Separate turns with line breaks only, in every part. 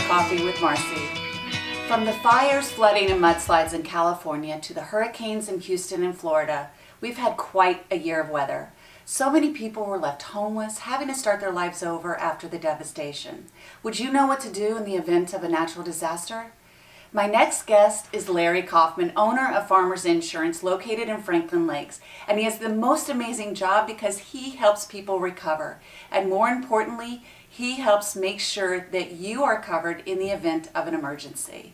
Coffee with Marci. From the fires, flooding, and mudslides in California to the hurricanes in Houston and Florida, we've had quite a year of weather. So many people were left homeless, having to start their lives over after the devastation. Would you know what to do in the event of a natural disaster? My next guest is Larry Kaufmann, owner of Farmers Insurance located in Franklin Lakes. And he has the most amazing job because he helps people recover. And more importantly, he helps make sure that you are covered in the event of an emergency.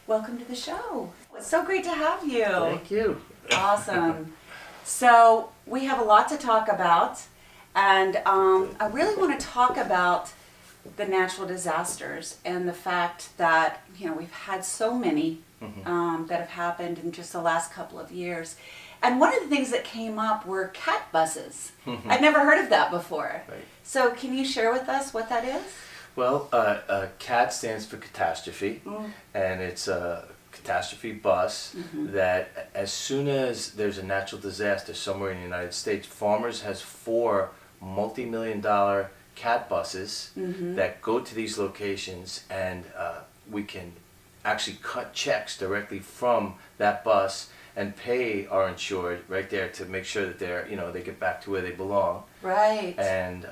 Welcome to the show. It's so great to have you.
Thank you.
Awesome. So we have a lot to talk about. And I really want to talk about the natural disasters and the fact that, you know, we've had so many that have happened in just the last couple of years. And one of the things that came up were cat buses. I'd never heard of that before.
Right.
So can you share with us what that is?
Well, CAT stands for catastrophe, and it's a catastrophe bus that as soon as there's a natural disaster somewhere in the United States, Farmers has 4 multi-million-dollar CAT buses that go to these locations, and we can actually cut checks directly from that bus and pay our insured right there to make sure that they're, you know, they get back to where they belong.
Right.
And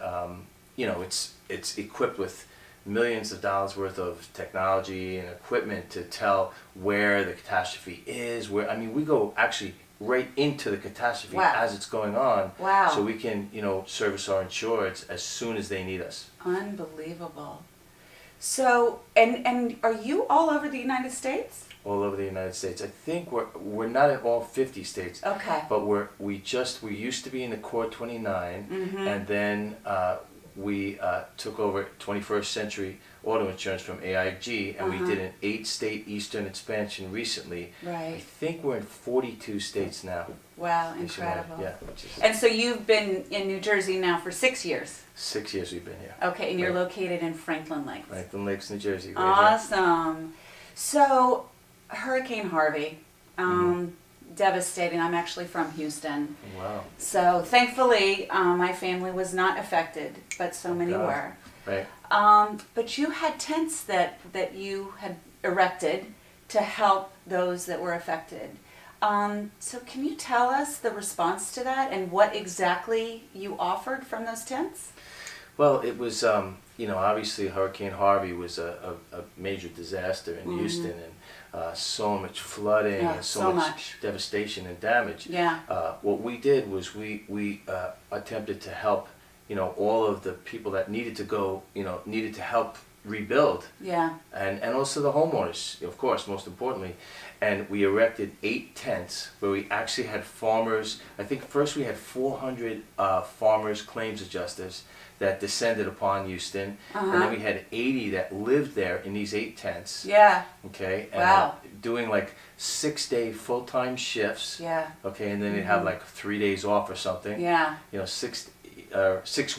you know, it's equipped with millions of dollars worth of technology and equipment to tell where the catastrophe is. Where, I mean, we go actually right into the catastrophe as it's going on.
Wow.
So we can, you know, service our insureds as soon as they need us.
Unbelievable. So, and are you all over the United States?
All over the United States. I think we're not in all 50 states.
Okay.
But we used to be in the Core 29, and then we took over 21st Century Auto Insurance from AIG, and we did an 8-state Eastern expansion recently.
Right.
I think we're in 42 states now.
Wow, incredible.
Yeah.
And so you've been in New Jersey now for 6 years?
6 years we've been here.
Okay, and you're located in Franklin Lakes.
Franklin Lakes, New Jersey. Right
Awesome. So, Hurricane Harvey, devastating. I'm actually from Houston.
Wow.
So thankfully, my family was not affected, but so many were.
Right.
But you had tents that you had erected to help those that were affected. So can you tell us the response to that and what exactly you offered from those tents?
Well, it was, you know, obviously Hurricane Harvey was a major disaster in Houston, and so much flooding and so much devastation and damage.
Yeah.
What we did was we attempted to help, you know, all of the people that needed to help rebuild.
Yeah.
And also the homeowners, of course, most importantly. And we erected 8 tents where we actually had farmers. I think first we had 400 farmers claims adjusters that descended upon Houston, and then we had 80 that lived there in these 8 tents.
Yeah.
Okay. And
wow.
Doing like 6-day full-time shifts.
Yeah.
Okay, and then they'd have like 3 days off or something.
Yeah.
You know, 6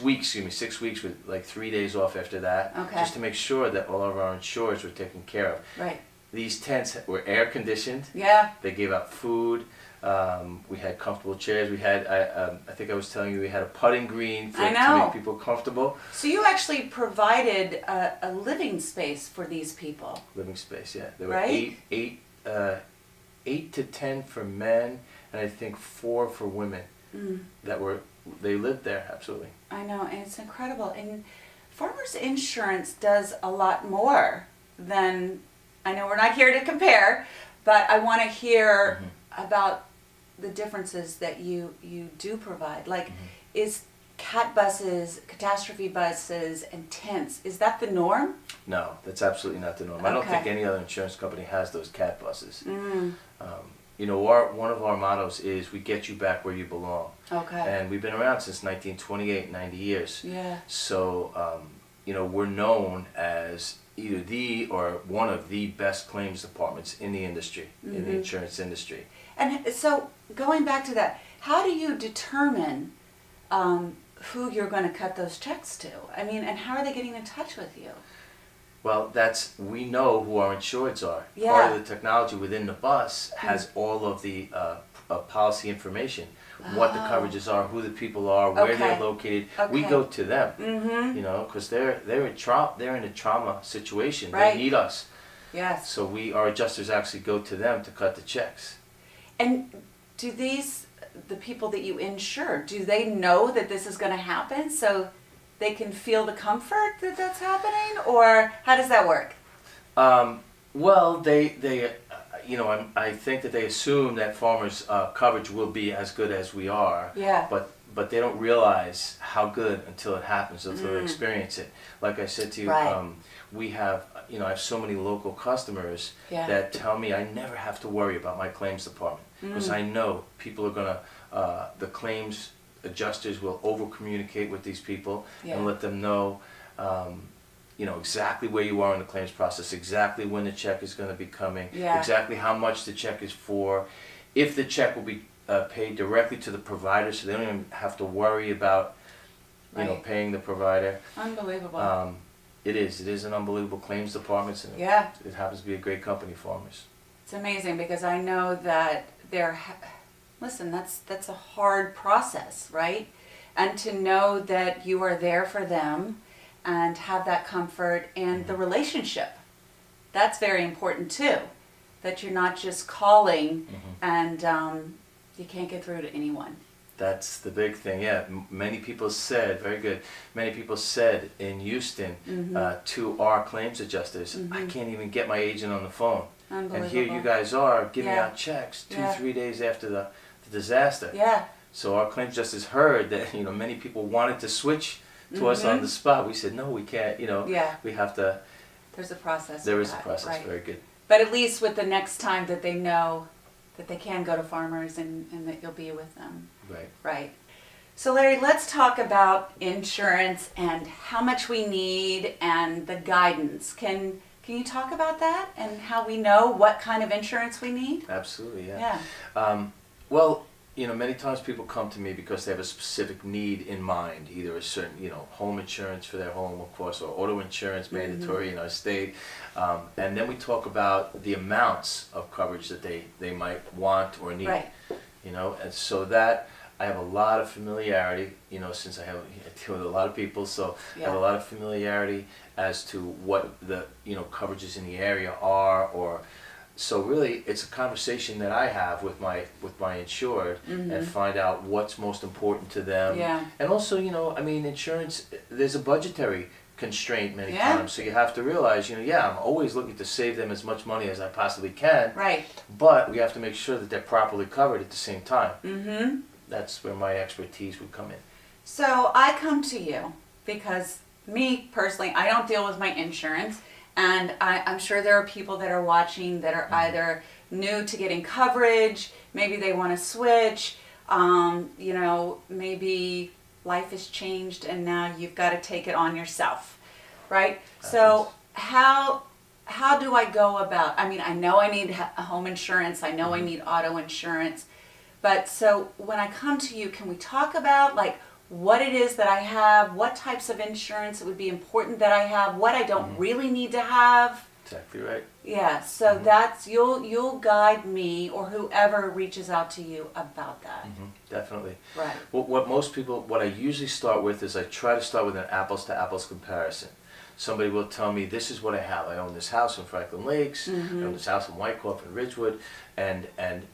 weeks. 6 weeks with like 3 days off after that.
Okay.
Just to make sure that all of our insureds were taken care of.
Right.
These tents were air conditioned.
Yeah.
They gave out food. We had comfortable chairs. We had, I think I was telling you, we had a putting green to make people comfortable.
So you actually provided a living space for these people.
Living space, yeah. There were
right?
8 to 10 for men, and I think 4 for women. They lived there, absolutely.
I know, and it's incredible. And Farmers Insurance does a lot more than, I know we're not here to compare, but I want to hear about the differences that you do provide. Like, is CAT buses, catastrophe buses, and tents, is that the norm?
No, that's absolutely not the norm.
Okay.
I don't think any other insurance company has those CAT buses. You know, one of our mottos is we get you back where you belong.
Okay.
And we've been around since 1928, 90 years.
Yeah.
So, you know, we're known as either the or one of the best claims departments in the industry, in the insurance industry.
And so, going back to that, how do you determine who you're going to cut those checks to? I mean, and how are they getting in touch with you?
Well, we know who our insureds are.
Yeah.
Part of the technology within the bus has all of the policy information, what the coverages are, who the people are, where they're located. We go to them, you know, because they're in a trauma situation.
Right.
They need us.
Yes.
So our adjusters actually go to them to cut the checks.
And do the people that you insure, do they know that this is going to happen so they can feel the comfort that that's happening, or how does that work?
Well, they you know, I think that they assume that farmers' coverage will be as good as we are.
Yeah.
But they don't realize how good until it happens, until they experience it. Like I said to you,
Right.
we have, you know, I have so many local customers that tell me I never have to worry about my claims department because I know people are gonna, the claims adjusters will over communicate with these people and let them know, you know, exactly where you are in the claims process, exactly when the check is going to be coming, exactly how much the check is for, if the check will be paid directly to the provider, so they don't even have to worry about, you know, paying the provider.
Unbelievable.
It is an unbelievable claims department, and it happens to be a great company, Farmers.
It's amazing because I know that listen, that's a hard process, right? And to know that you are there for them and have that comfort and the relationship, that's very important too. That you're not just calling and you can't get through to anyone.
That's the big thing, yeah. Many people said, very good, many people said in Houston to our claims adjusters, I can't even get my agent on the phone. And here you guys are giving out checks 2-3 days after the disaster.
Yeah.
So our claims adjusters heard that, you know, many people wanted to switch to us on the spot. We said, no, we can't, you know, we have to.
There's a process.
There is a process, very good.
But at least with the next time that they know that they can go to Farmers and that you'll be with them.
Right.
Right. So Larry, let's talk about insurance and how much we need and the guidance. Can you talk about that and how we know what kind of insurance we need?
Absolutely, yeah. Well, you know, many times people come to me because they have a specific need in mind, either a certain, you know, home insurance for their home, of course, or auto insurance mandatory in our state. And then we talk about the amounts of coverage that they might want or need.
Right.
You know, and so that I have a lot of familiarity, you know, since I deal with a lot of people, so I have a lot of familiarity as to what the, you know, coverages in the area are, or so really it's a conversation that I have with my insured and find out what's most important to them.
Yeah.
And also, you know, I mean, insurance, there's a budgetary constraint many times, so you have to realize, you know, I'm always looking to save them as much money as I possibly can.
Right.
But we have to make sure that they're properly covered at the same time. That's where my expertise would come in.
So I come to you because me personally, I don't deal with my insurance, and I'm sure there are people that are watching that are either new to getting coverage, maybe they want to switch, you know, maybe life has changed and now you've got to take it on yourself, right? So how do I go about, I mean, I know I need a home insurance, I know I need auto insurance, but so when I come to you, can we talk about like what it is that I have, what types of insurance it would be important that I have, what I don't really need to have?
Exactly right.
Yeah, so that's, you'll guide me or whoever reaches out to you about that.
Definitely.
Right.
What I usually start with is I try to start with an apples to apples comparison. Somebody will tell me, this is what I have. I own this house in Franklin Lakes, I own this house in Wyckoff and Ridgewood, and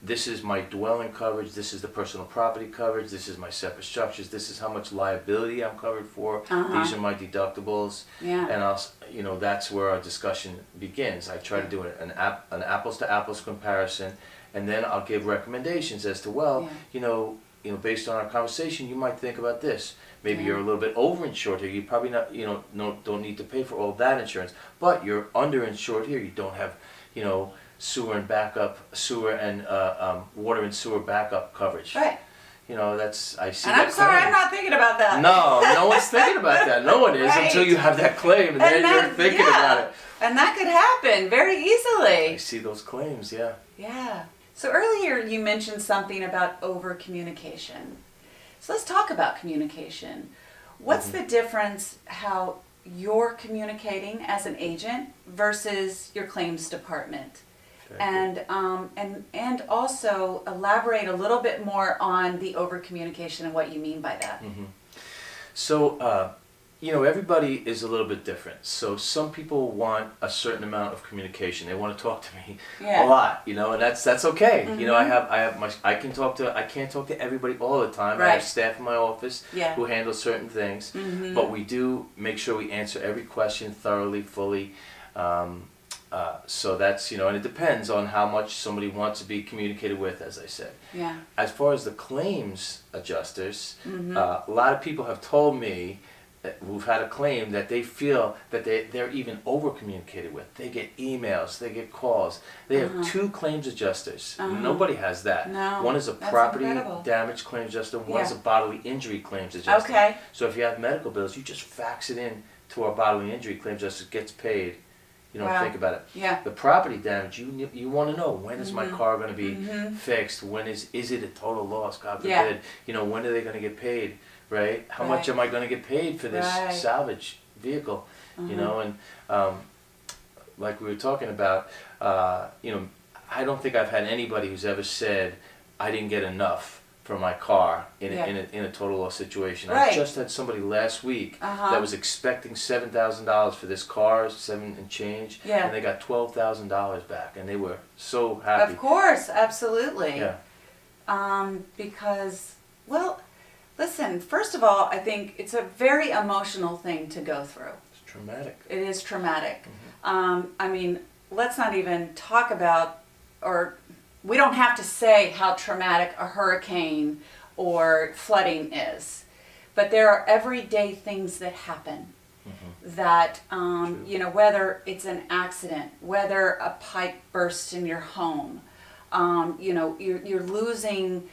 this is my dwelling coverage, this is the personal property coverage, this is my separate structures, this is how much liability I'm covered for, these are my deductibles, and I'll, you know, that's where our discussion begins. I try to do an apples to apples comparison, and then I'll give recommendations as to, well, you know, based on our conversation, you might think about this. Maybe you're a little bit overinsured here. You probably not, you know, don't need to pay for all that insurance, but you're underinsured here. You don't have, you know, sewer and water and sewer backup coverage.
Right.
You know, that's, I see.
And I'm sorry, I'm not thinking about that.
No one's thinking about that. No one is until you have that claim, and then you're thinking about it.
And that could happen very easily.
I see those claims,
Yeah. So earlier you mentioned something about over communication. So let's talk about communication. What's the difference how you're communicating as an agent versus your claims department? and also elaborate a little bit more on the over communication and what you mean by that.
So, everybody is a little bit different. So some people want a certain amount of communication. They want to talk to me a lot, and that's okay. I can't talk to everybody all the time. I have staff in my office who handle certain things, but we do make sure we answer every question thoroughly, fully. So that's, and it depends on how much somebody wants to be communicated with, as I said.
Yeah.
As far as the claims adjusters, a lot of people have told me who've had a claim that they feel that they're even over communicated with. They get emails, they get calls. They have 2 claims adjusters. Nobody has that.
No,
one is a
that's
property
incredible.
damage claims adjuster, one is a bodily injury claims adjuster.
Okay.
So if you have medical bills, you just fax it in to our bodily injury claims adjuster, gets paid. You don't think about it.
Yeah.
The property damage, you want to know, when is my car going to be fixed? When is it a total loss? God forbid. When are they going to get paid? Right? How much am I going to get paid for this salvage vehicle? And like we were talking about, I don't think I've had anybody who's ever said I didn't get enough for my car in a total loss situation. I just had somebody last week that was expecting $7,000 for this car, 7 and change, and they got $12,000 back, and they were so happy.
Of course, absolutely.
Yeah.
Because, well, listen, first of all, I think it's a very emotional thing to go through.
It's traumatic.
It is traumatic. I mean, let's not even talk about, or we don't have to say how traumatic a hurricane or flooding is. But there are everyday things that happen that, whether it's an accident, whether a pipe bursts in your home, you're losing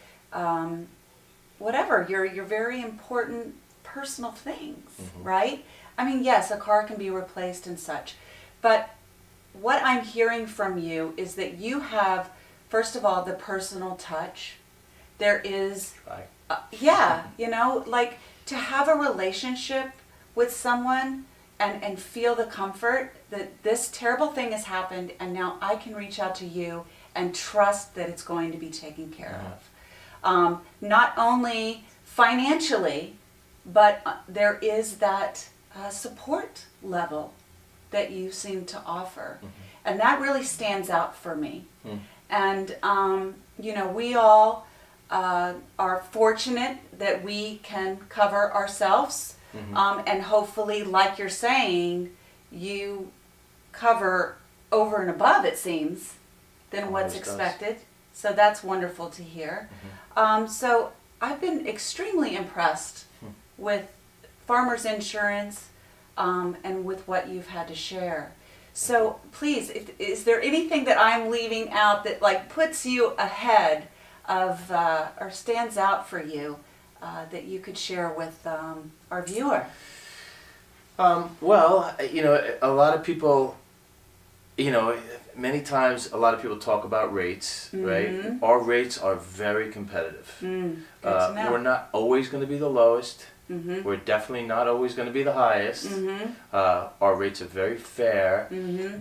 whatever, your very important personal things, right? I mean, yes, a car can be replaced and such, but what I'm hearing from you is that you have, first of all, the personal touch. There is, like to have a relationship with someone and feel the comfort that this terrible thing has happened and now I can reach out to you and trust that it's going to be taken care of. Not only financially, but there is that support level that you seem to offer. And that really stands out for me. And, we all are fortunate that we can cover ourselves. And hopefully, like you're saying, you cover over and above, it seems, than what's expected. So that's wonderful to hear. So I've been extremely impressed with Farmers Insurance and with what you've had to share. So please, is there anything that I'm leaving out that like puts you ahead of or stands out for you that you could share with our viewer?
Well, a lot of people, many times a lot of people talk about rates, right? Our rates are very competitive.
Good to know.
We're not always going to be the lowest. We're definitely not always going to be the highest. Our rates are very fair,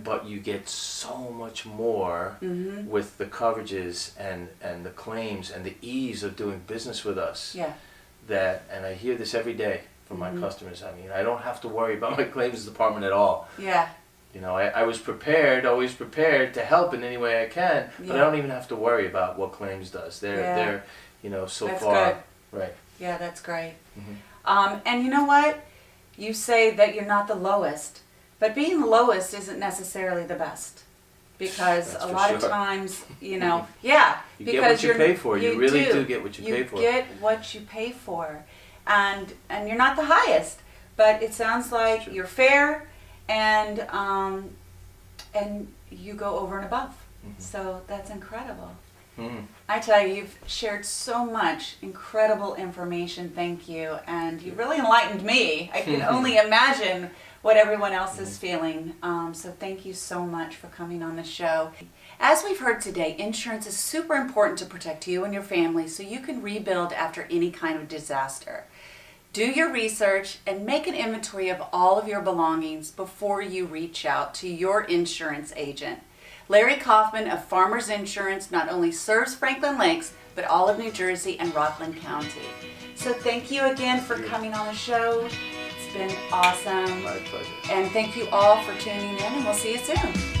but you get so much more with the coverages and the claims and the ease of doing business with us. And I hear this every day from my customers. I mean, I don't have to worry about my claims department at all. I was always prepared to help in any way I can, but I don't even have to worry about what claims does. They're so
that's
far.
Good.
Right.
Yeah, that's great. And you know what? You say that you're not the lowest, but being the lowest isn't necessarily the best. Because
That's
a
for
lot of
sure.
times,
You
because
get what you pay for. You really do get what you pay for.
You get what you pay for. And you're not the highest, but it sounds like you're fair and you go over and above. So that's incredible. I tell you, you've shared so much incredible information. Thank you. And you really enlightened me. I can only imagine what everyone else is feeling. So thank you so much for coming on the show. As we've heard today, insurance is super important to protect you and your family so you can rebuild after any kind of disaster. Do your research and make an inventory of all of your belongings before you reach out to your insurance agent. Larry Kaufmann of Farmers Insurance not only serves Franklin Lakes, but all of New Jersey and Rockland County. So thank you again for coming on the show. It's been awesome.
My pleasure.
And thank you all for tuning in, and we'll see you soon.